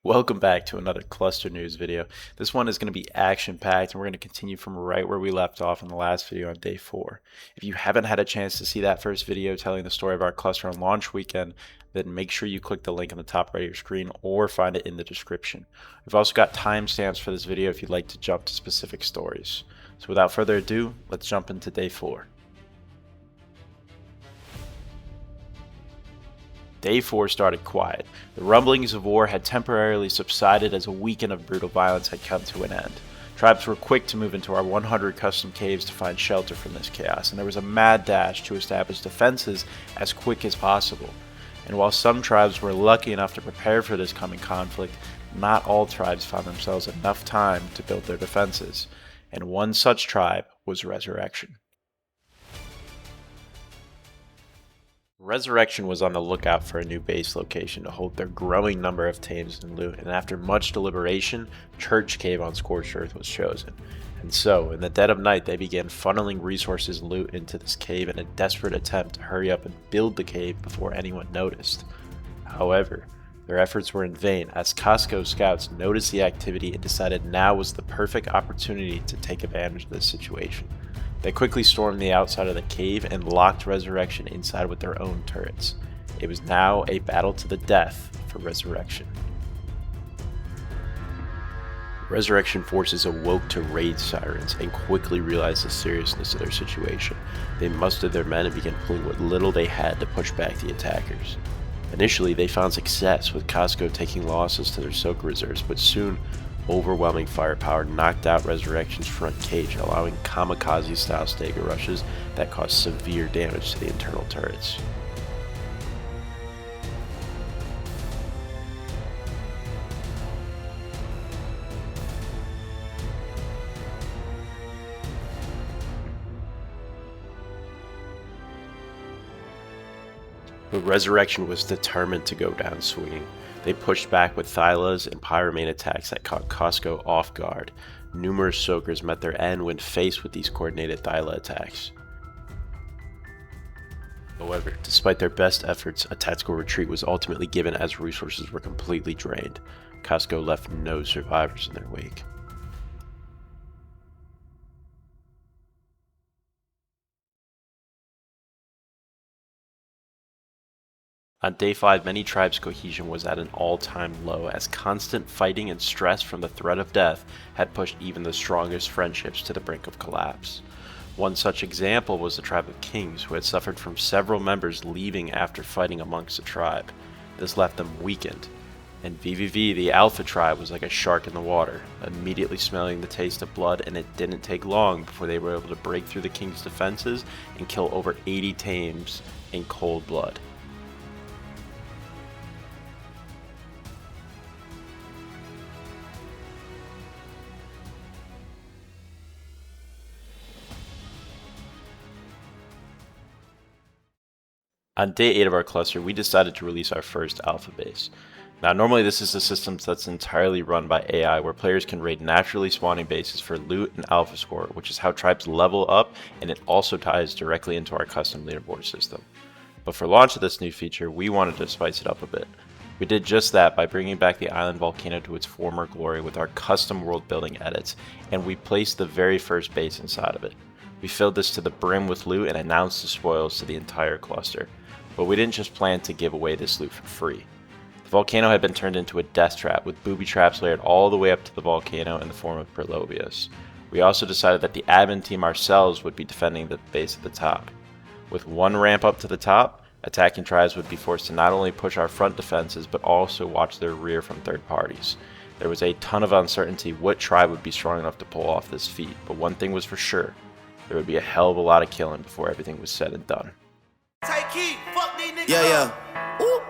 Welcome back to another cluster news video. This one is going to be action-packed and we're going to continue from right where we left off in the last video on day 4. If you haven't had a chance to see that first video telling the story of our cluster on launch weekend, then make sure you click the link on the top right of your screen or find it in the description. We've also got timestamps for this video if you'd like to jump to specific stories. So without further ado, let's jump into day 4. Day 4 started quiet. The rumblings of war had temporarily subsided as a weekend of brutal violence had come to an end. Tribes were quick to move into our 100 custom caves to find shelter from this chaos, and there was a mad dash to establish defenses as quick as possible. And while some tribes were lucky enough to prepare for this coming conflict, not all tribes found themselves enough time to build their defenses, and one such tribe was Resurrection. Resurrection was on the lookout for a new base location to hold their growing number of tames and loot, and after much deliberation, Church Cave on Scorched Earth was chosen. And so, in the dead of night, they began funneling resources and loot into this cave in a desperate attempt to hurry up and build the cave before anyone noticed. However, their efforts were in vain as Costco scouts noticed the activity and decided now was the perfect opportunity to take advantage of this situation. They quickly stormed the outside of the cave and locked Resurrection inside with their own turrets. It was now a battle to the death for Resurrection. Resurrection forces awoke to raid sirens and quickly realized the seriousness of their situation. They mustered their men and began pulling what little they had to push back the attackers. Initially, they found success with Costco taking losses to their soaker reserves, but soon overwhelming firepower knocked out Resurrection's front cage, allowing kamikaze-style stagger rushes that caused severe damage to the internal turrets. But Resurrection was determined to go down swinging. They pushed back with Thylas and Pyromane attacks that caught Costco off guard. Numerous soakers met their end when faced with these coordinated Thyla attacks. However, despite their best efforts, a tactical retreat was ultimately given as resources were completely drained. Costco left no survivors in their wake. On day 5, many tribes' cohesion was at an all-time low as constant fighting and stress from the threat of death had pushed even the strongest friendships to the brink of collapse. One such example was the tribe of Kings, who had suffered from several members leaving after fighting amongst the tribe. This left them weakened, and VVV, the Alpha tribe, was like a shark in the water, immediately smelling the taste of blood, and it didn't take long before they were able to break through the King's defenses and kill over 80 tames in cold blood. On day 8 of our cluster, we decided to release our first alpha base. Now, normally this is a system that's entirely run by AI, where players can raid naturally spawning bases for loot and alpha score, which is how tribes level up, and it also ties directly into our custom leaderboard system. But for launch of this new feature, we wanted to spice it up a bit. We did just that by bringing back the island volcano to its former glory with our custom world building edits, and we placed the very first base inside of it. We filled this to the brim with loot and announced the spoils to the entire cluster. But we didn't just plan to give away this loot for free. The volcano had been turned into a death trap, with booby traps layered all the way up to the volcano in the form of Perlovius. We also decided that the admin team ourselves would be defending the base at the top. With one ramp up to the top, attacking tribes would be forced to not only push our front defenses, but also watch their rear from third parties. There was a ton of uncertainty what tribe would be strong enough to pull off this feat, but one thing was for sure: there would be a hell of a lot of killing before everything was said and done. Yeah. Ooh.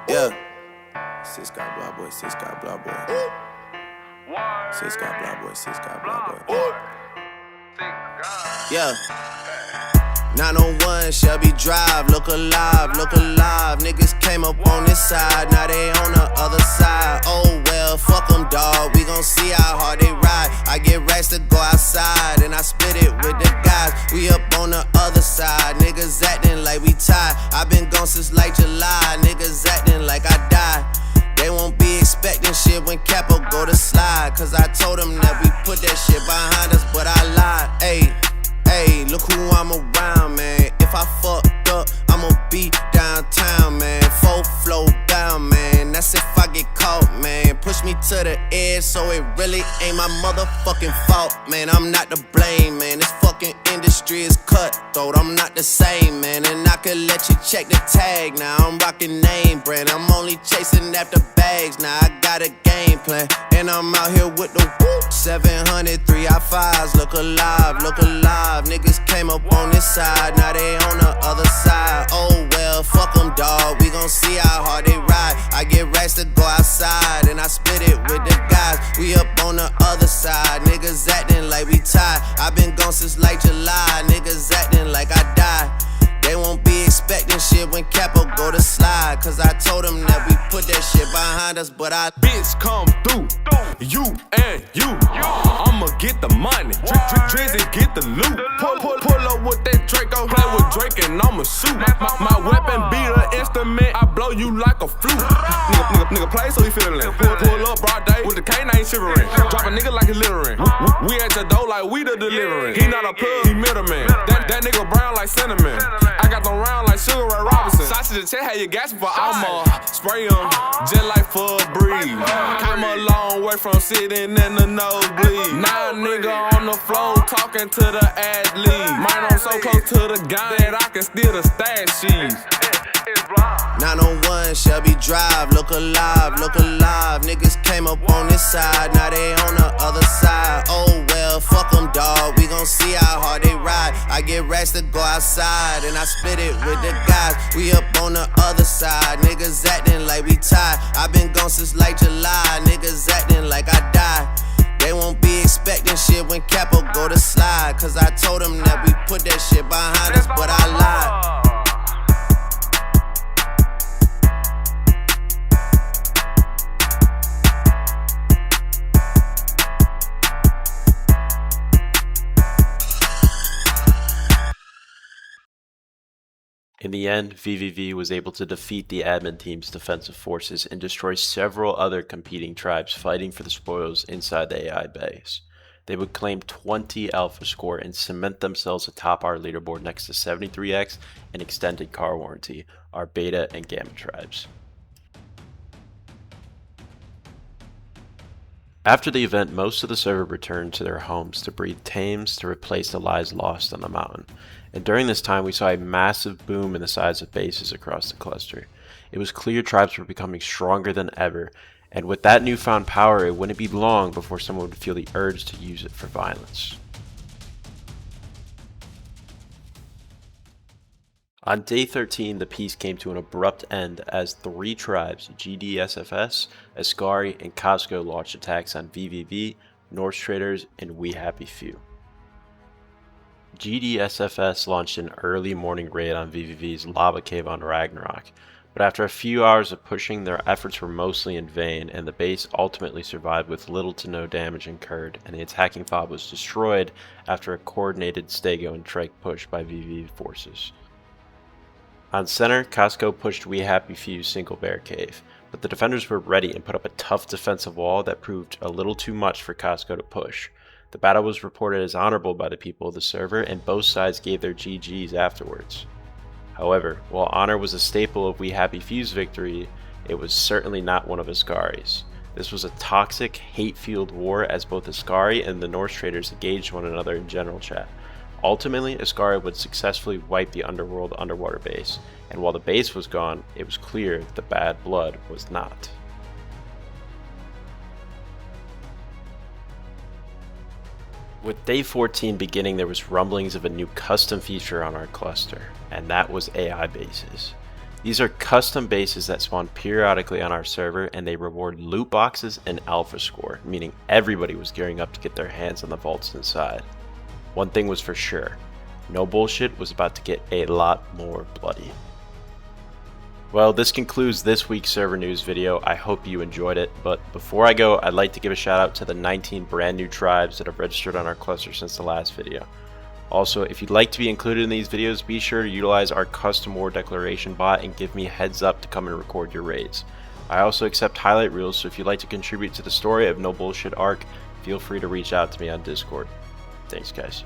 Yeah. Sis got blah boy, sis got blah boy. Sis got blah boy, sis got blah boy. Yeah. 901 Shelby Drive, look alive, look alive. Niggas came up on this side, now they on the other side. Oh well, fuck them dawg, we gon' see how hard they ride. I get racks to go outside, and I split it with the guys. We up on the other side, niggas acting like we tied. I been gone since like July, niggas acting like I died. They won't be expecting shit when Capo go to slide. Cause I told him that we put that shit behind us, but I lied. Ayy, look who I'm around, man. If I fucked up, I'ma be downtown, man. Full flow down, man. That's if I get caught, man. Push me to the edge, so it really ain't my motherfucking fault, man. I'm not to blame, man. This fucking industry is cutthroat. I'm not the same, man. And I could let you check the tag. Now I'm rocking name brand. I'm only chasing after bags. Now I got a game plan, and I'm out here with the whoop. 700 3i5s, look alive, look alive. Niggas came up on this side, now they on the other side. Oh well, fuck them, dawg. We gon' see how hard they ride. I get racks to go outside, and I split it with the guys. We up on the other side. Niggas acting like we tied. I been gone since like July. Niggas acting like I died. They won't be expecting shit when Capo go to slide. Cause I told them that we put that shit behind us, but I bitch come through, you and you. I'ma get the money, Drizzy get the loot. Pull up with that Draco, play with Drake and I'ma shoot. My weapon be the instrument, I blow you like a flute. Nigga play so he feelin'. Pull up broad day with the canine shivering. Drop a nigga like he's littering. We at the door like we the delivering. He not a plug, he middleman. That nigga brown like cinnamon. I got them round like Sugar Ray Robinson. Sausage and check how you gasping for I'ma spray them just like for a breeze. I'm a long way from sitting in the nosebleed. Now nigga on the floor talking to the athlete. Mine I'm so close to the gun that I can steal the stash sheets. 901 Shelby Drive, look alive, look alive. Niggas came up on this side, now they on the other side. Oh well, fuck them, dawg. We gon' see how hard they ride. I get racks to go outside, and I split it with the guys. We up on the other side. Niggas acting like we tied. I been gone since like July. Niggas acting like I died. They won't be expecting shit when Capo go to slide. Cause I told them that we put that shit behind us, but I lied. In the end, VVV was able to defeat the admin team's defensive forces and destroy several other competing tribes fighting for the spoils inside the AI base. They would claim 20 alpha score and cement themselves atop our leaderboard next to 73X and Extended Car Warranty, our beta and gamma tribes. After the event, most of the server returned to their homes to breed tames to replace the lives lost on the mountain. And during this time, we saw a massive boom in the size of bases across the cluster. It was clear tribes were becoming stronger than ever, and with that newfound power, it wouldn't be long before someone would feel the urge to use it for violence. On day 13, the peace came to an abrupt end as 3 tribes, GDSFS, Ascari, and Costco launched attacks on VVV, Norse Traders, and We Happy Few. GDSFS launched an early morning raid on VVV's lava cave on Ragnarok, but after a few hours of pushing, their efforts were mostly in vain, and the base ultimately survived with little to no damage incurred, and the attacking fob was destroyed after a coordinated Stego and Trike push by VVV forces. On center, Costco pushed We Happy Few's single bear cave, but the defenders were ready and put up a tough defensive wall that proved a little too much for Costco to push. The battle was reported as honorable by the people of the server, and both sides gave their GGs afterwards. However, while honor was a staple of We Happy Few's victory, it was certainly not one of Ascari's. This was a toxic, hate-fueled war as both Ascari and the Norse traders engaged one another in general chat. Ultimately, Ascari would successfully wipe the underworld underwater base, and while the base was gone, it was clear the bad blood was not. With day 14 beginning, there was rumblings of a new custom feature on our cluster, and that was AI bases. These are custom bases that spawn periodically on our server, and they reward loot boxes and alpha score, meaning everybody was gearing up to get their hands on the vaults inside. One thing was for sure, no bullshit was about to get a lot more bloody. Well, this concludes this week's server news video. I hope you enjoyed it, but before I go, I'd like to give a shout out to the 19 brand new tribes that have registered on our cluster since the last video. Also, if you'd like to be included in these videos, be sure to utilize our custom war declaration bot and give me a heads up to come and record your raids. I also accept highlight reels, so if you'd like to contribute to the story of No Bullshit Arc, feel free to reach out to me on Discord. Thanks guys.